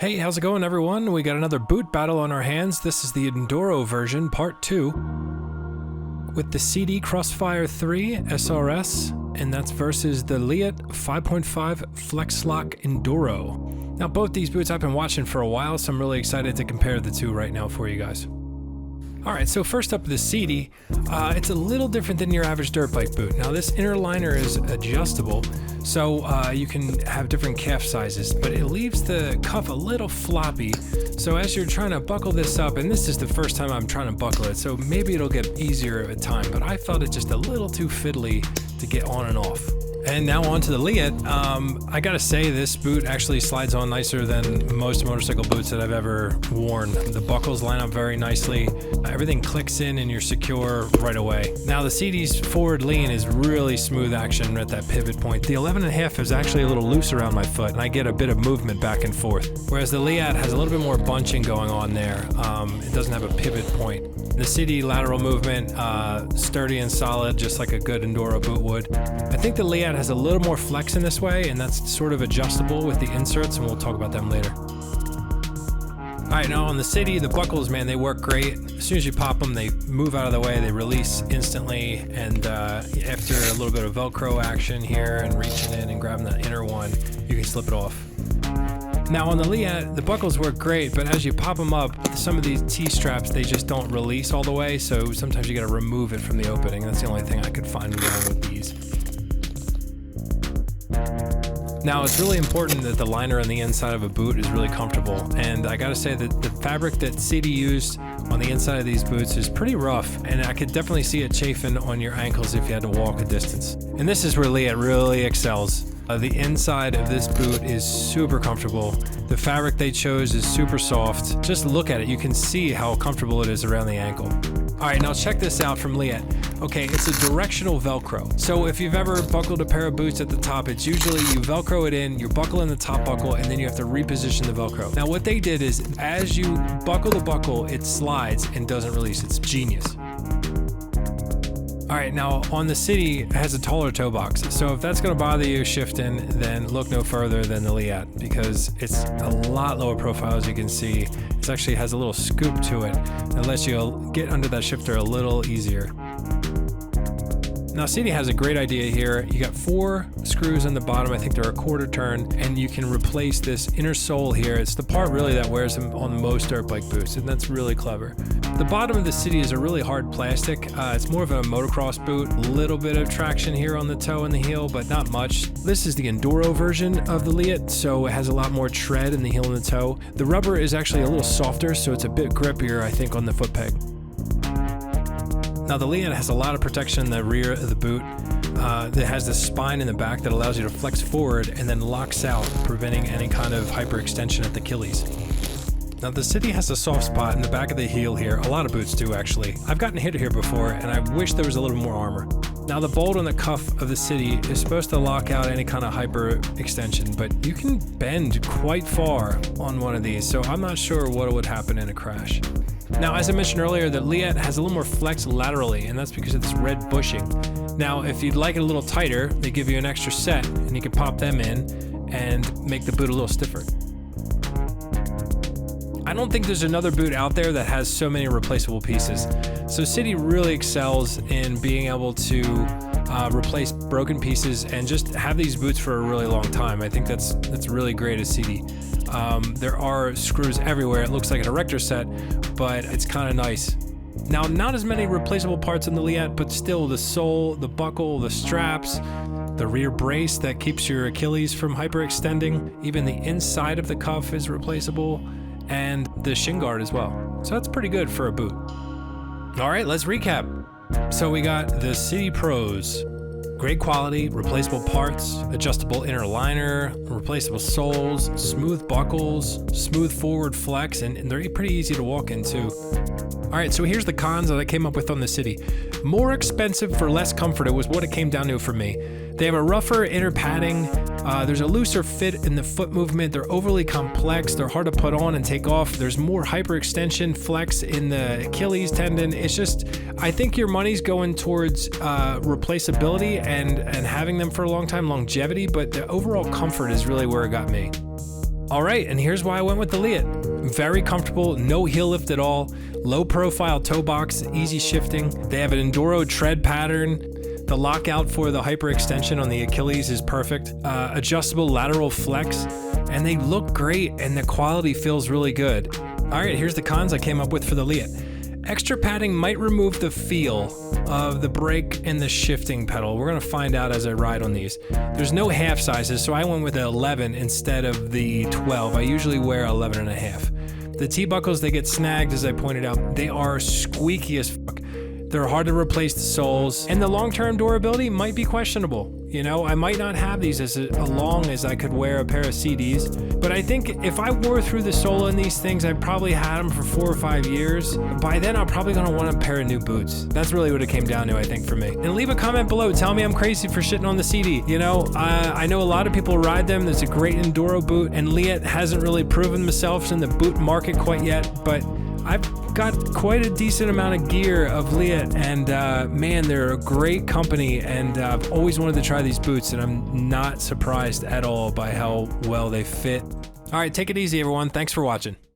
Hey, how's it going everyone? We got another boot battle on our hands. This is the Enduro version, part 2, with the Sidi Crosfire 3 SRS, and that's versus the Leatt 5.5 Flex Lock Enduro. Now both these boots I've been watching for a while, so I'm really excited to compare the two right now for you guys. Alright, so first up the Sidi. It's a little different than your average dirt bike boot. Now this inner liner is adjustable, so you can have different calf sizes, but it leaves the cuff a little floppy. So as you're trying to buckle this up, and this is the first time I'm trying to buckle it, so maybe it'll get easier at time, but I felt it just a little too fiddly to get on and off. And now on to the Leatt. I gotta say this boot actually slides on nicer than most motorcycle boots that I've ever worn. The buckles line up very nicely. Everything clicks in and you're secure right away. Now the Sidi's forward lean is really smooth action at that pivot point. The 11.5 is actually a little loose around my foot and I get a bit of movement back and forth. Whereas the Leatt has a little bit more bunching going on there. It doesn't have a pivot point. The Sidi lateral movement, sturdy and solid, just like a good Enduro boot would. I think the Leatt has a little more flex in this way, and that's sort of adjustable with the inserts, and we'll talk about them later. Alright, now on the Sidi, the buckles, man, they work great. As soon as you pop them, they move out of the way, they release instantly, and after a little bit of Velcro action here and reaching in and grabbing that inner one, you can slip it off. Now on the Leatt, the buckles work great, but as you pop them up, some of these T-straps, they just don't release all the way, so sometimes you gotta remove it from the opening. That's the only thing I could find wrong with these. Now it's really important that the liner on the inside of a boot is really comfortable, and I gotta say that the fabric that Sidi used on the inside of these boots is pretty rough, and I could definitely see it chafing on your ankles if you had to walk a distance. And this is where Leatt really excels. The inside of this boot is super comfortable. The fabric they chose is super soft. Just look at it, you can see how comfortable it is around the ankle. Alright, now check this out from Leatt. Okay, it's a directional Velcro. So if you've ever buckled a pair of boots at the top, it's usually you Velcro it in, you buckle in the top buckle, and then you have to reposition the Velcro. Now what they did is, as you buckle the buckle, it slides and doesn't release. It's genius. Alright, now on the Sidi, it has a taller toe box, so if that's going to bother you shifting, then look no further than the Leatt, because it's a lot lower profile, as you can see. It actually has a little scoop to it that lets you get under that shifter a little easier. Now Sidi has a great idea here. You got 4 screws on the bottom, I think they're a quarter turn, and you can replace this inner sole here. It's the part really that wears them on most dirt bike boots, and that's really clever. The bottom of the Sidi is a really hard plastic. It's more of a motocross boot. A little bit of traction here on the toe and the heel, but not much. This is the Enduro version of the Leatt, so it has a lot more tread in the heel and the toe. The rubber is actually a little softer, so it's a bit grippier, I think, on the foot peg. Now the Leatt has a lot of protection in the rear of the boot. It has this spine in the back that allows you to flex forward and then locks out, preventing any kind of hyperextension at the Achilles. Now the Sidi has a soft spot in the back of the heel here. A lot of boots do actually. I've gotten hit here before and I wish there was a little more armor. Now the bolt on the cuff of the Sidi is supposed to lock out any kind of hyperextension, but you can bend quite far on one of these, so I'm not sure what would happen in a crash. Now, as I mentioned earlier, the Leatt has a little more flex laterally, and that's because of this red bushing. Now, if you'd like it a little tighter, they give you an extra set, and you can pop them in and make the boot a little stiffer. I don't think there's another boot out there that has so many replaceable pieces. So Sidi really excels in being able to replace broken pieces and just have these boots for a really long time. I think that's really great at Sidi. There are screws everywhere. It looks like an erector set, but it's kind of nice. Now, not as many replaceable parts in the Leatt, but still the sole, the buckle, the straps, the rear brace that keeps your Achilles from hyperextending. Even the inside of the cuff is replaceable, and the shin guard as well. So that's pretty good for a boot. All right, let's recap. So we got the Sidi Pros. Great quality, replaceable parts, adjustable inner liner, replaceable soles, smooth buckles, smooth forward flex, and they're pretty easy to walk in too. Alright, so here's the cons that I came up with on the Sidi. More expensive for less comfort, it was what it came down to for me. They have a rougher inner padding, there's a looser fit in the foot movement, they're overly complex, they're hard to put on and take off, there's more hyperextension flex in the Achilles tendon. It's just, I think your money's going towards replaceability and having them for a long time, longevity, but the overall comfort is really where it got me. All right, and here's why I went with the Leatt. Very comfortable, no heel lift at all, low profile toe box, easy shifting. They have an Enduro tread pattern. The lockout for the hyperextension on the Achilles is perfect. Adjustable lateral flex, and they look great, and the quality feels really good. All right, here's the cons I came up with for the Leatt. Extra padding might remove the feel of the brake and the shifting pedal. We're gonna find out as I ride on these. There's no half sizes, so I went with the 11 instead of the 12. I usually wear 11 and a half. The T-buckles, they get snagged, as I pointed out. They are squeaky as fuck. They're hard to replace the soles, and the long-term durability might be questionable. You know, I might not have these as long as I could wear a pair of CDs, but I think if I wore through the sole in these things, I probably had them for 4 or 5 years. By then, I'm probably gonna want a pair of new boots. That's really what it came down to, I think, for me. And leave a comment below. Tell me I'm crazy for shitting on the CD. You know, I know a lot of people ride them. There's a great Enduro boot, and Leatt hasn't really proven themselves in the boot market quite yet, but I've got quite a decent amount of gear of Leatt, and man, they're a great company, and I've always wanted to try these boots, and I'm not surprised at all by how well they fit. All right, take it easy, everyone. Thanks for watching.